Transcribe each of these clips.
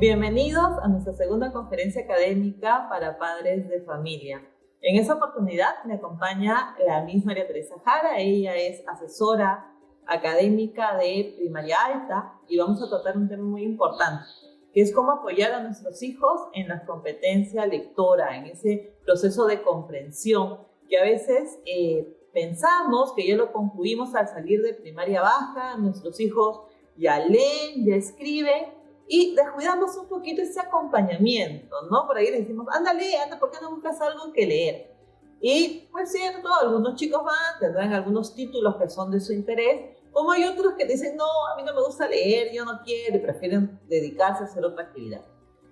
Bienvenidos a nuestra segunda conferencia académica para padres de familia. En esta oportunidad me acompaña la Miss María Teresa Jara. Ella es asesora académica de primaria alta y vamos a tratar un tema muy importante, que es cómo apoyar a nuestros hijos en la competencia lectora, en ese proceso de comprensión que a veces pensamos que ya lo concluimos al salir de primaria baja, nuestros hijos ya leen, ya escriben, y descuidamos un poquito ese acompañamiento, ¿no? Por ahí le decimos, anda, ¿por qué no buscas algo que leer? Y, pues cierto, algunos chicos tendrán algunos títulos que son de su interés, como hay otros que dicen, no, a mí no me gusta leer, yo no quiero, y prefieren dedicarse a hacer otra actividad.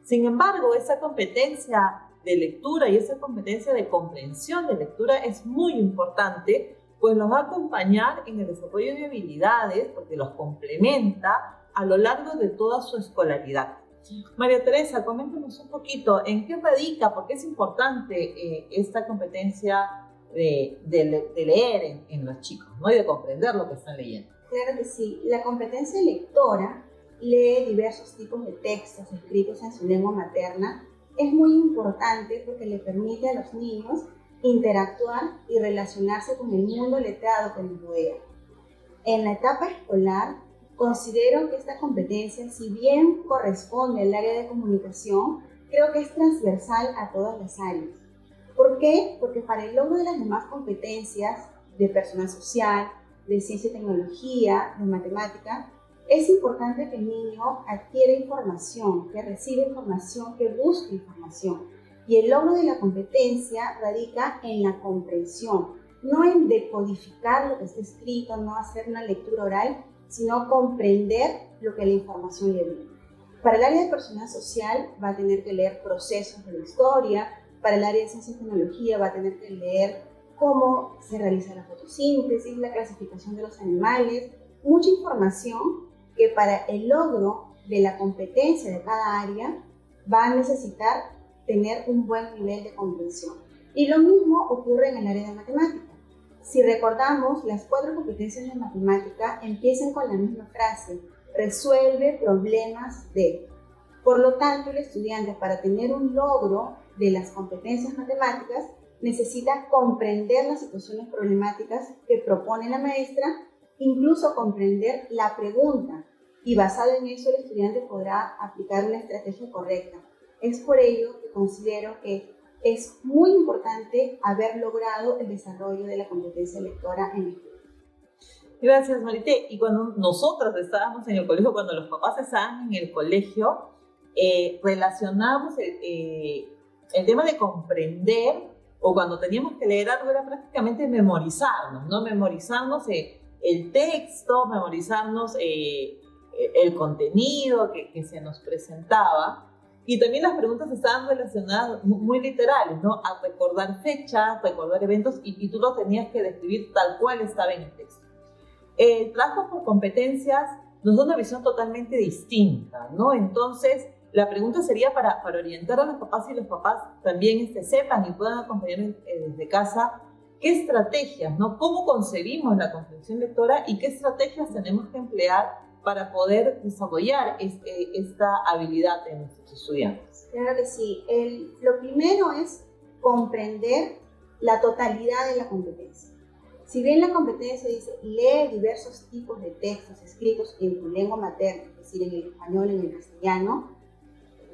Sin embargo, esa competencia de lectura y esa competencia de comprensión de lectura es muy importante, pues los va a acompañar en el desarrollo de habilidades, porque los complementa a lo largo de toda su escolaridad. María Teresa, coméntanos un poquito en qué radica, por qué es importante esta competencia de leer en los chicos, ¿no? Y de comprender lo que están leyendo. Claro que sí. La competencia lectora lee diversos tipos de textos escritos en su lengua materna. Es muy importante porque le permite a los niños interactuar y relacionarse con el mundo letrado que nos rodea. En la etapa escolar, considero que esta competencia, si bien corresponde al área de comunicación, creo que es transversal a todas las áreas. ¿Por qué? Porque para el logro de las demás competencias de personal social, de ciencia y tecnología, de matemática, es importante que el niño adquiera información, que reciba información, que busque información. Y el logro de la competencia radica en la comprensión, no en decodificar lo que está escrito, no hacer una lectura oral, sino comprender lo que la información le brinda. Para el área de personal social va a tener que leer procesos de la historia, para el área de ciencia y tecnología va a tener que leer cómo se realiza la fotosíntesis, la clasificación de los animales, mucha información que para el logro de la competencia de cada área va a necesitar tener un buen nivel de comprensión. Y lo mismo ocurre en el área de matemáticas. Si recordamos, las 4 competencias de matemática empiezan con la misma frase: resuelve problemas de. Por lo tanto, el estudiante, para tener un logro de las competencias matemáticas, necesita comprender las situaciones problemáticas que propone la maestra, incluso comprender la pregunta, y basado en eso el estudiante podrá aplicar una estrategia correcta. Es por ello que considero que es muy importante haber logrado el desarrollo de la competencia lectora en el estudio. Gracias, Marité. Y cuando nosotros estábamos en el colegio, cuando los papás estaban en el colegio, relacionábamos el tema de comprender, o cuando teníamos que leer algo, era prácticamente memorizarnos, ¿no? Memorizarnos el texto, memorizarnos el contenido que se nos presentaba. Y también las preguntas estaban relacionadas muy literales, ¿no? A recordar fechas, recordar eventos, y tú lo tenías que describir tal cual estaba en el texto. El trabajo por competencias nos da una visión totalmente distinta, ¿no? Entonces, la pregunta sería para orientar a los papás, y los papás también sepan y puedan acompañar desde casa qué estrategias, ¿no? Cómo concebimos la comprensión lectora y qué estrategias tenemos que emplear para poder desarrollar esta habilidad en nuestros estudiantes. Claro que sí. Lo primero es comprender la totalidad de la competencia. Si bien la competencia dice lee diversos tipos de textos escritos en tu lengua materna, es decir, en el español, en el castellano,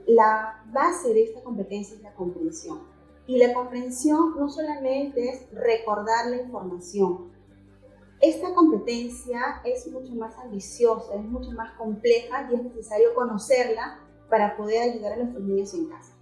la base de esta competencia es la comprensión. Y la comprensión no solamente es recordar la información. Esta competencia es mucho más ambiciosa, es mucho más compleja y es necesario conocerla para poder ayudar a nuestros niños en casa.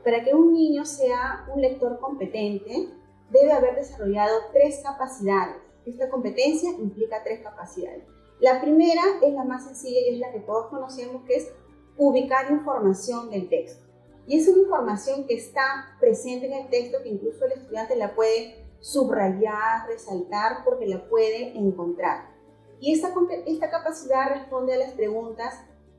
Para que un niño sea un lector competente, debe haber desarrollado 3 capacidades. Esta competencia implica 3 capacidades. La primera es la más sencilla y es la que todos conocemos, que es ubicar información del texto. Y es una información que está presente en el texto, que incluso el estudiante la puede subrayar, resaltar, porque la puede encontrar. Y esta capacidad responde a las preguntas: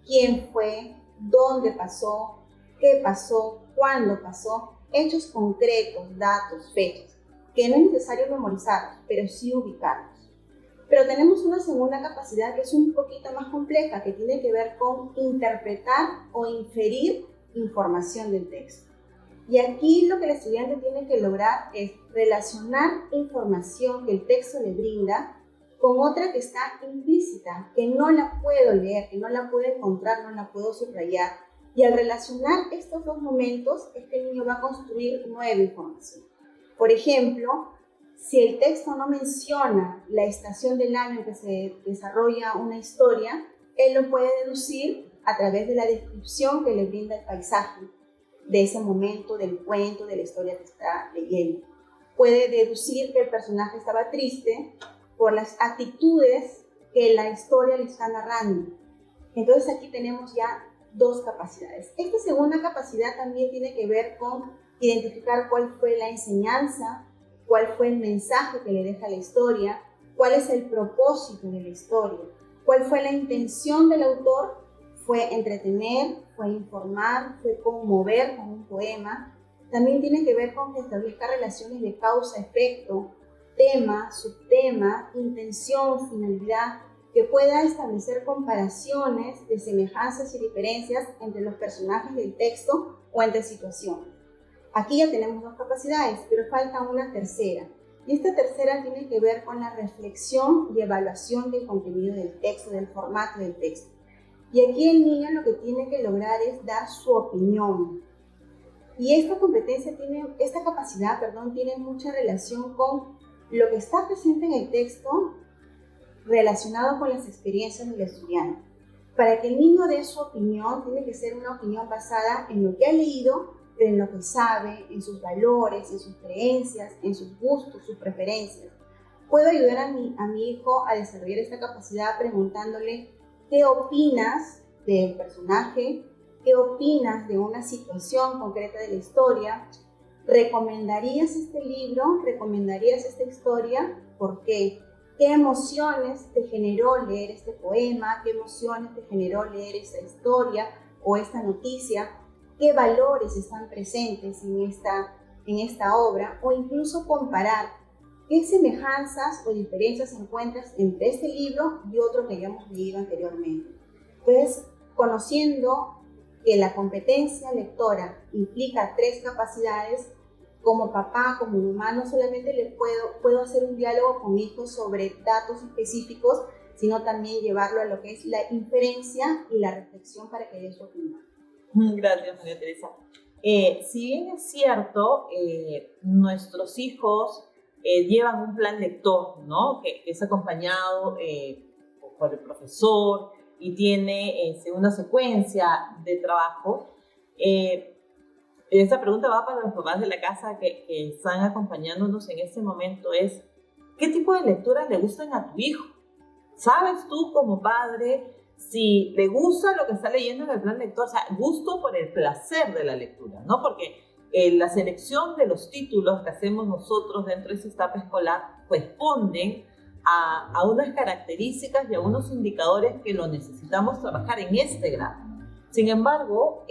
¿quién fue? ¿Dónde pasó? ¿Qué pasó? ¿Cuándo pasó? Hechos concretos, datos, fechas, que no es necesario memorizarlos, pero sí ubicarlos. Pero tenemos una segunda capacidad que es un poquito más compleja, que tiene que ver con interpretar o inferir información del texto. Y aquí lo que el estudiante tiene que lograr es relacionar información que el texto le brinda con otra que está implícita, que no la puedo leer, que no la puedo encontrar, no la puedo subrayar. Y al relacionar estos dos momentos es que el niño va a construir nueva información. Por ejemplo, si el texto no menciona la estación del año en que se desarrolla una historia, él lo puede deducir a través de la descripción que le brinda el paisaje de ese momento, del cuento, de la historia que está leyendo. Puede deducir que el personaje estaba triste por las actitudes que la historia le está narrando. Entonces aquí tenemos ya dos capacidades. Esta segunda capacidad también tiene que ver con identificar cuál fue la enseñanza, cuál fue el mensaje que le deja la historia, cuál es el propósito de la historia, cuál fue la intención del autor. Fue entretener, fue informar, fue conmover con un poema. También tiene que ver con que establezca relaciones de causa-efecto, tema, subtema, intención, finalidad, que pueda establecer comparaciones de semejanzas y diferencias entre los personajes del texto o entre situaciones. Aquí ya tenemos dos capacidades, pero falta una tercera. Y esta tercera tiene que ver con la reflexión y evaluación del contenido del texto, del formato del texto. Y aquí el niño lo que tiene que lograr es dar su opinión. Y esta capacidad tiene mucha relación con lo que está presente en el texto relacionado con las experiencias del estudiante. Para que el niño dé su opinión, tiene que ser una opinión basada en lo que ha leído, pero en lo que sabe, en sus valores, en sus creencias, en sus gustos, sus preferencias. Puedo ayudar a mi hijo a desarrollar esta capacidad preguntándole: ¿qué opinas del personaje? ¿Qué opinas de una situación concreta de la historia? ¿Recomendarías este libro? ¿Recomendarías esta historia? ¿Por qué? ¿Qué emociones te generó leer este poema? ¿Qué emociones te generó leer esta historia o esta noticia? ¿Qué valores están presentes en esta obra? O incluso comparar qué semejanzas o diferencias encuentras entre este libro y otro que hayamos leído anteriormente. Entonces, conociendo que la competencia lectora implica tres capacidades, como papá, como mamá, no solamente puedo hacer un diálogo con mi hijo sobre datos específicos, sino también llevarlo a lo que es la inferencia y la reflexión para que dé su opinión. Gracias, María Teresa. Si bien es cierto, nuestros hijos llevan un plan lector, ¿no? que es acompañado por el profesor y tiene una secuencia de trabajo. Esta pregunta va para los papás de la casa que están acompañándonos en este momento: es ¿qué tipo de lecturas le gustan a tu hijo? ¿Sabes tú como padre si le gusta lo que está leyendo en el plan lector? O sea, gusto por el placer de la lectura, ¿no? Porque la selección de los títulos que hacemos nosotros dentro de esa etapa escolar responden a unas características y a unos indicadores que lo necesitamos trabajar en este grado. Sin embargo,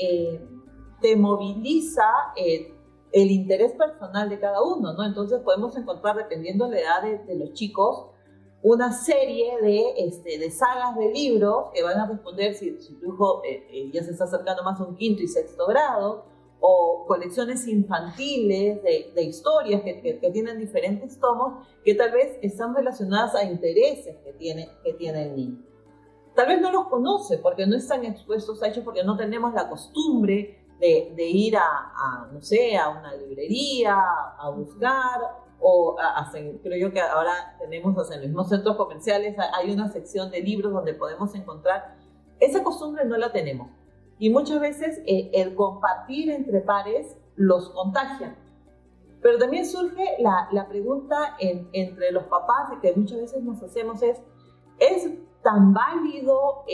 te moviliza el interés personal de cada uno, ¿no? Entonces podemos encontrar, dependiendo de la edad de los chicos, una serie de sagas de libros que van a responder si tu hijo ya se está acercando más a un quinto y sexto grado, o colecciones infantiles de historias que tienen diferentes tomos que tal vez están relacionadas a intereses que tiene el niño. Tal vez no los conoce porque no están expuestos a ellos, porque no tenemos la costumbre de ir no sé, a una librería, a buscar, o creo yo que ahora tenemos, o sea, en los mismos centros comerciales hay una sección de libros donde podemos encontrar. Esa costumbre no la tenemos. Y muchas veces el compartir entre pares los contagia. Pero también surge la pregunta entre los papás que muchas veces nos hacemos: ¿es tan válido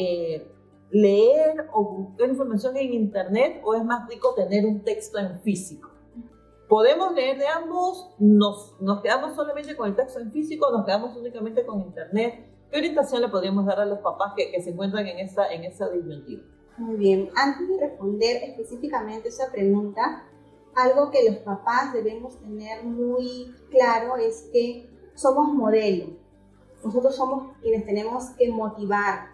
leer o buscar información en internet, o es más rico tener un texto en físico? ¿Podemos leer de ambos? ¿Nos quedamos solamente con el texto en físico? ¿Nos quedamos únicamente con internet? ¿Qué orientación le podríamos dar a los papás que se encuentran en esa disyuntiva? Muy bien, antes de responder específicamente esa pregunta, algo que los papás debemos tener muy claro es que somos modelo. Nosotros somos quienes tenemos que motivar,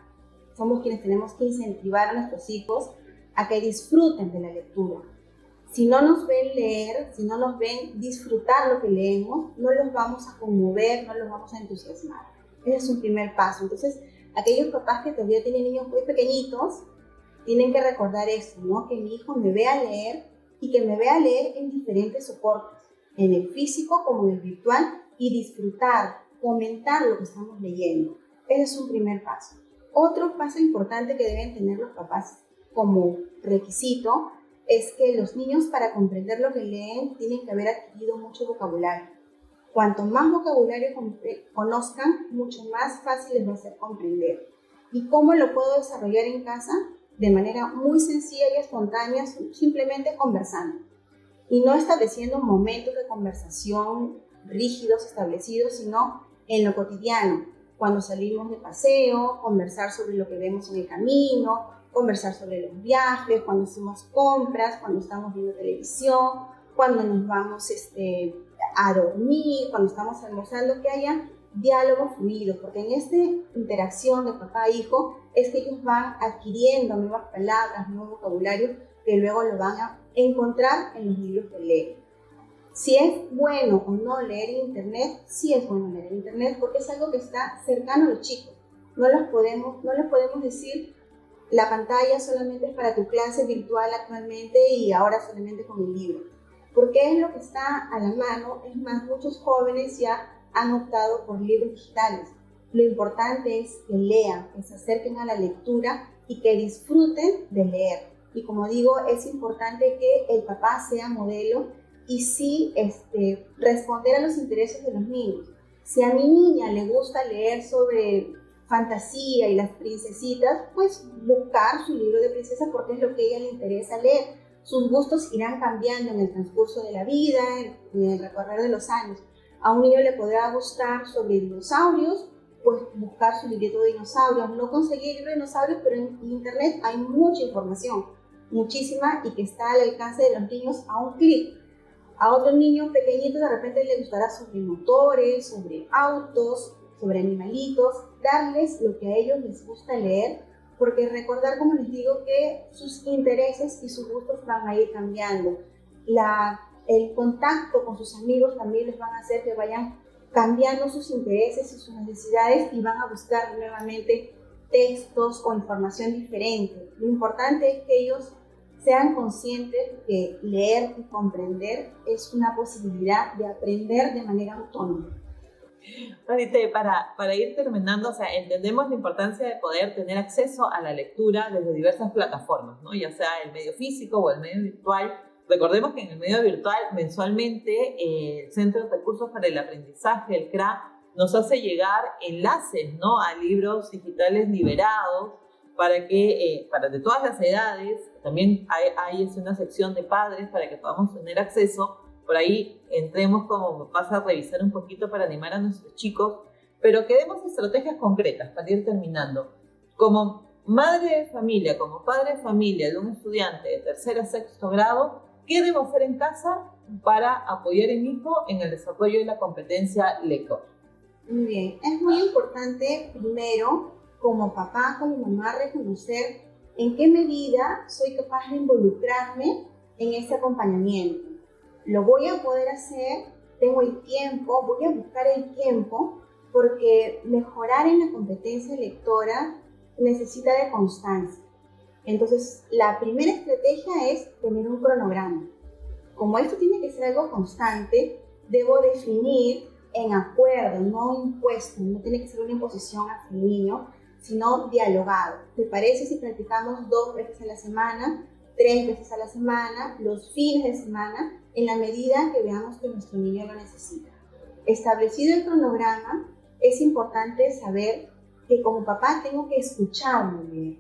somos quienes tenemos que incentivar a nuestros hijos a que disfruten de la lectura. Si no nos ven leer, si no nos ven disfrutar lo que leemos, no los vamos a conmover, no los vamos a entusiasmar. Ese es un primer paso. Entonces, aquellos papás que todavía tienen niños muy pequeñitos, tienen que recordar eso, ¿no? Que mi hijo me vea leer y que me vea leer en diferentes soportes, en el físico como en el virtual, y disfrutar, comentar lo que estamos leyendo. Ese es un primer paso. Otro paso importante que deben tener los papás como requisito es que los niños, para comprender lo que leen, tienen que haber adquirido mucho vocabulario. Cuanto más vocabulario conozcan, mucho más fácil les va a ser comprender. ¿Y cómo lo puedo desarrollar en casa? De manera muy sencilla y espontánea, simplemente conversando. Y no estableciendo momentos de conversación rígidos, establecidos, sino en lo cotidiano. Cuando salimos de paseo, conversar sobre lo que vemos en el camino, conversar sobre los viajes, cuando hacemos compras, cuando estamos viendo televisión, cuando nos vamos a dormir, cuando estamos almorzando, que haya diálogo fluido, porque en esta interacción de papá e hijo es que ellos van adquiriendo nuevas palabras, nuevo vocabulario, que luego lo van a encontrar en los libros que leen. Si es bueno o no leer en internet, sí es bueno leer en internet, porque es algo que está cercano a los chicos. No les podemos decir, la pantalla solamente es para tu clase virtual actualmente y ahora solamente con el libro, porque es lo que está a la mano. Es más, muchos jóvenes ya han optado por libros digitales. Lo importante es que lean, que se acerquen a la lectura y que disfruten de leer. Y como digo, es importante que el papá sea modelo y sí responder a los intereses de los niños. Si a mi niña le gusta leer sobre fantasía y las princesitas, pues buscar su libro de princesas, porque es lo que a ella le interesa leer. Sus gustos irán cambiando en el transcurso de la vida, en el recorrer de los años. A un niño le podrá gustar sobre dinosaurios, pues buscar su librito de dinosaurios. No conseguir el libro de dinosaurios, pero en internet hay mucha información, muchísima, y que está al alcance de los niños a un clic. A otros niños pequeñitos de repente les gustará sobre motores, sobre autos, sobre animalitos, darles lo que a ellos les gusta leer, porque recordar, como les digo, que sus intereses y sus gustos van a ir cambiando. El contacto con sus amigos también les van a hacer que vayan cambiando sus intereses y sus necesidades y van a buscar nuevamente textos o información diferente. Lo importante es que ellos sean conscientes que leer y comprender es una posibilidad de aprender de manera autónoma. Marité, para ir terminando, o sea, entendemos la importancia de poder tener acceso a la lectura desde diversas plataformas, ¿no? Ya sea el medio físico o el medio virtual. Recordemos que en el medio virtual, mensualmente, el Centro de Recursos para el Aprendizaje, el CRA, nos hace llegar enlaces, ¿no?, a libros digitales liberados para de todas las edades. También hay una sección de padres para que podamos tener acceso. Por ahí entremos como pasa a revisar un poquito para animar a nuestros chicos, pero que demos estrategias concretas para ir terminando. Como madre de familia, como padre de familia de un estudiante de tercer a sexto grado, ¿qué debo hacer en casa para apoyar a mi hijo en el desarrollo de la competencia lectora? Muy bien, es muy importante primero, como papá, como mamá, reconocer en qué medida soy capaz de involucrarme en ese acompañamiento. Lo voy a poder hacer, tengo el tiempo, voy a buscar el tiempo, porque mejorar en la competencia lectora necesita de constancia. Entonces, la primera estrategia es tener un cronograma. Como esto tiene que ser algo constante, debo definir en acuerdo, no impuesto, no tiene que ser una imposición hacia el niño, sino dialogado. ¿Te parece si practicamos 2 veces a la semana, 3 veces a la semana, los fines de semana, en la medida que veamos que nuestro niño lo necesita? Establecido el cronograma, es importante saber que como papá tengo que escucharlo bien.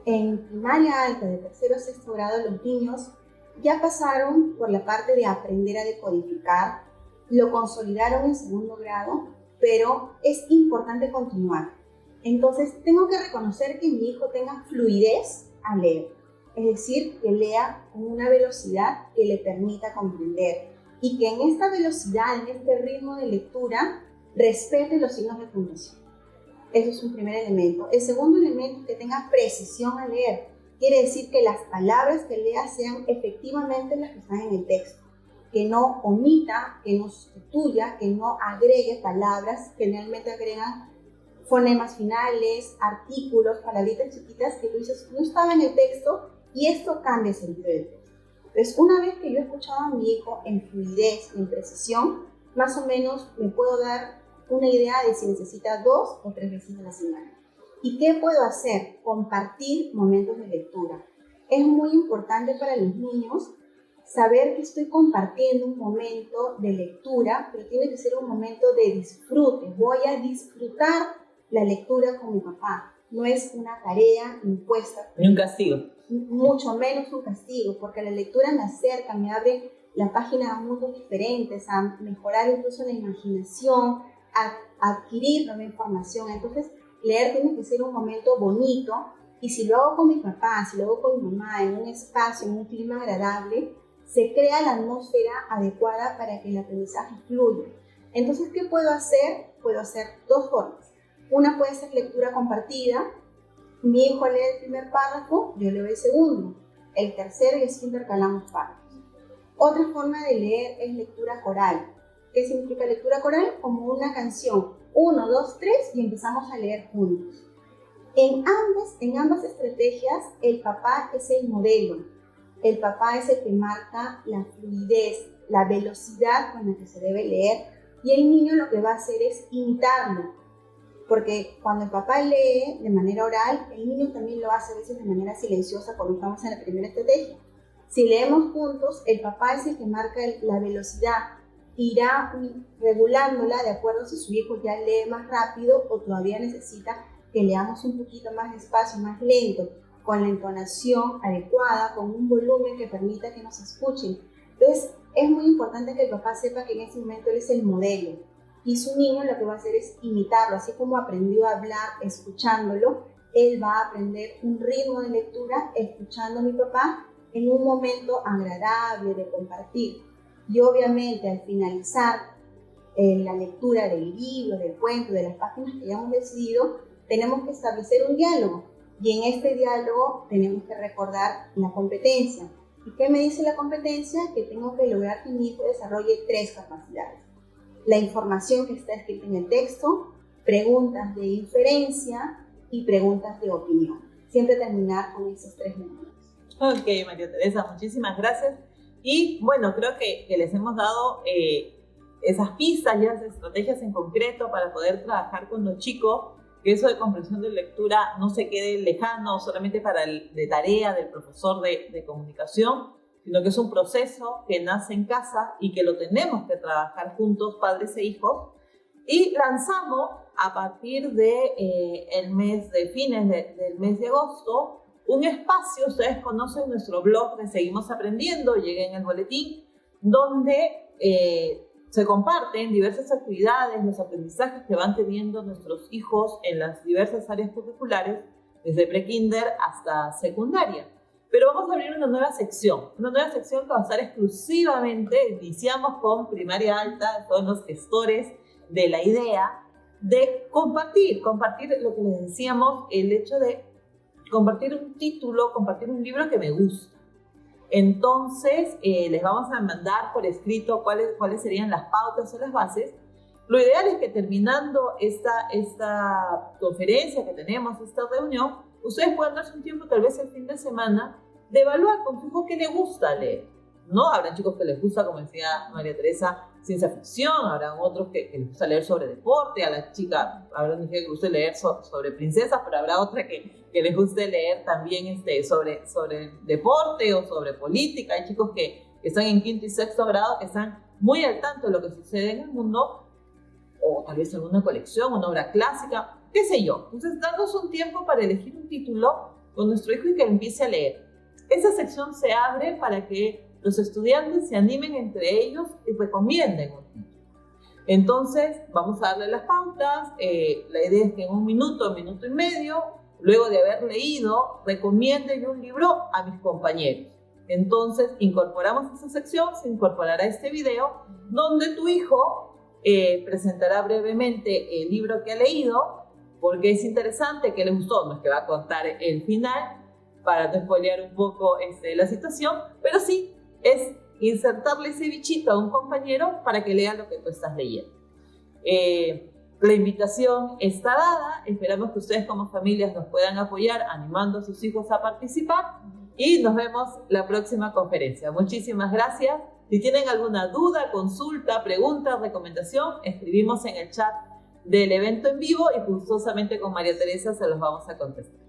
En primaria alta, de tercero a sexto grado, los niños ya pasaron por la parte de aprender a decodificar, lo consolidaron en segundo grado, pero es importante continuar. Entonces, tengo que reconocer que mi hijo tenga fluidez al leer, es decir, que lea con una velocidad que le permita comprender, y que en esta velocidad, en este ritmo de lectura, respete los signos de puntuación. Eso es un primer elemento. El segundo elemento es que tenga precisión al leer. Quiere decir que las palabras que lea sean efectivamente las que están en el texto. Que no omita, que no sustituya, que no agregue palabras. Generalmente agregan fonemas finales, artículos, palabritas chiquitas que tú dices, no estaba en el texto y esto cambia el sentido del texto. Entonces, una vez que yo he escuchado a mi hijo en fluidez, en precisión, más o menos me puedo dar una idea de si necesita 2 o 3 veces a la semana. ¿Y qué puedo hacer? Compartir momentos de lectura. Es muy importante para los niños saber que estoy compartiendo un momento de lectura, pero tiene que ser un momento de disfrute. Voy a disfrutar la lectura con mi papá. No es una tarea impuesta. Ni un castigo. Mucho menos un castigo, porque la lectura me acerca, me abre la página a mundos diferentes, a mejorar incluso la imaginación, a adquirir nueva información. Entonces, leer tiene que ser un momento bonito, y si lo hago con mi papá, si lo hago con mi mamá, en un espacio, en un clima agradable, se crea la atmósfera adecuada para que el aprendizaje fluya. Entonces, ¿qué puedo hacer? Puedo hacer 2 formas. Una puede ser lectura compartida. Mi hijo lee el primer párrafo, yo leo el segundo, el tercero, y así intercalamos párrafos. Otra forma de leer es lectura coral. ¿Qué significa lectura coral? Como una canción, 1, 2, 3, y empezamos a leer juntos. En ambas estrategias, el papá es el modelo. El papá es el que marca la fluidez, la velocidad con la que se debe leer, y el niño lo que va a hacer es imitarlo. Porque cuando el papá lee de manera oral, el niño también lo hace a veces de manera silenciosa cuando estamos en la primera estrategia. Si leemos juntos, el papá es el que marca la velocidad, irá regulándola de acuerdo si su hijo ya lee más rápido o todavía necesita que leamos un poquito más despacio, más lento, con la entonación adecuada, con un volumen que permita que nos escuchen. Entonces, es muy importante que el papá sepa que en ese momento él es el modelo. Y su niño lo que va a hacer es imitarlo, así como aprendió a hablar escuchándolo, él va a aprender un ritmo de lectura escuchando a mi papá en un momento agradable de compartir. Y obviamente al finalizar la lectura del libro, del cuento, de las páginas que ya hemos decidido, tenemos que establecer un diálogo. Y en este diálogo tenemos que recordar la competencia. ¿Y qué me dice la competencia? Que tengo que lograr que mi hijo desarrolle 3 capacidades. La información que está escrita en el texto, preguntas de inferencia y preguntas de opinión. Siempre terminar con esos 3 elementos. Ok, María Teresa, muchísimas gracias. Y bueno, creo que les hemos dado esas pistas, ya esas estrategias en concreto para poder trabajar con los chicos, que eso de comprensión de lectura no se quede lejano solamente de tarea del profesor de comunicación, sino que es un proceso que nace en casa y que lo tenemos que trabajar juntos, padres e hijos. Y lanzamos a partir de el mes de fines del mes de agosto un espacio. Ustedes conocen nuestro blog de Seguimos Aprendiendo, llegué en el boletín, donde se comparten diversas actividades, los aprendizajes que van teniendo nuestros hijos en las diversas áreas curriculares, desde prekinder hasta secundaria. Pero vamos a abrir una nueva sección que va a estar exclusivamente, iniciamos con primaria alta, todos los gestores de la idea de compartir lo que les decíamos, el hecho de compartir un título, compartir un libro que me gusta. Entonces, les vamos a mandar por escrito cuáles serían las pautas o las bases. Lo ideal es que terminando esta conferencia que tenemos, esta reunión, ustedes puedan darse un tiempo, tal vez el fin de semana, de evaluar con su hijo qué le gusta leer, ¿no? Habrán chicos que les gusta, como decía María Teresa, ciencia ficción, habrán otros que les gusta leer sobre deporte, a las chicas habrán dicho que les gusta leer sobre princesas, pero habrá otra que les guste leer también sobre deporte o sobre política. Hay chicos que están en 5º y 6º grado, que están muy al tanto de lo que sucede en el mundo, o tal vez alguna colección, una obra clásica, qué sé yo. Entonces, darnos un tiempo para elegir un título con nuestro hijo y que empiece a leer. Esa sección se abre para que los estudiantes se animen entre ellos y recomienden un título. Entonces, vamos a darle las pautas. La idea es que en 1 minuto, 1 minuto y medio, luego de haber leído, recomienden un libro a mis compañeros. Entonces, incorporamos esa sección, se incorporará este video, donde tu hijo presentará brevemente el libro que ha leído, porque es interesante, que le gustó, no es que va a contar el final, para no spoilear un poco la situación, pero sí es insertarle ese bichito a un compañero para que lea lo que tú estás leyendo. La invitación está dada, esperamos que ustedes como familias nos puedan apoyar animando a sus hijos a participar y nos vemos la próxima conferencia. Muchísimas gracias. Si tienen alguna duda, consulta, pregunta, recomendación, escribimos en el chat del evento en vivo y gustosamente con María Teresa se los vamos a contestar.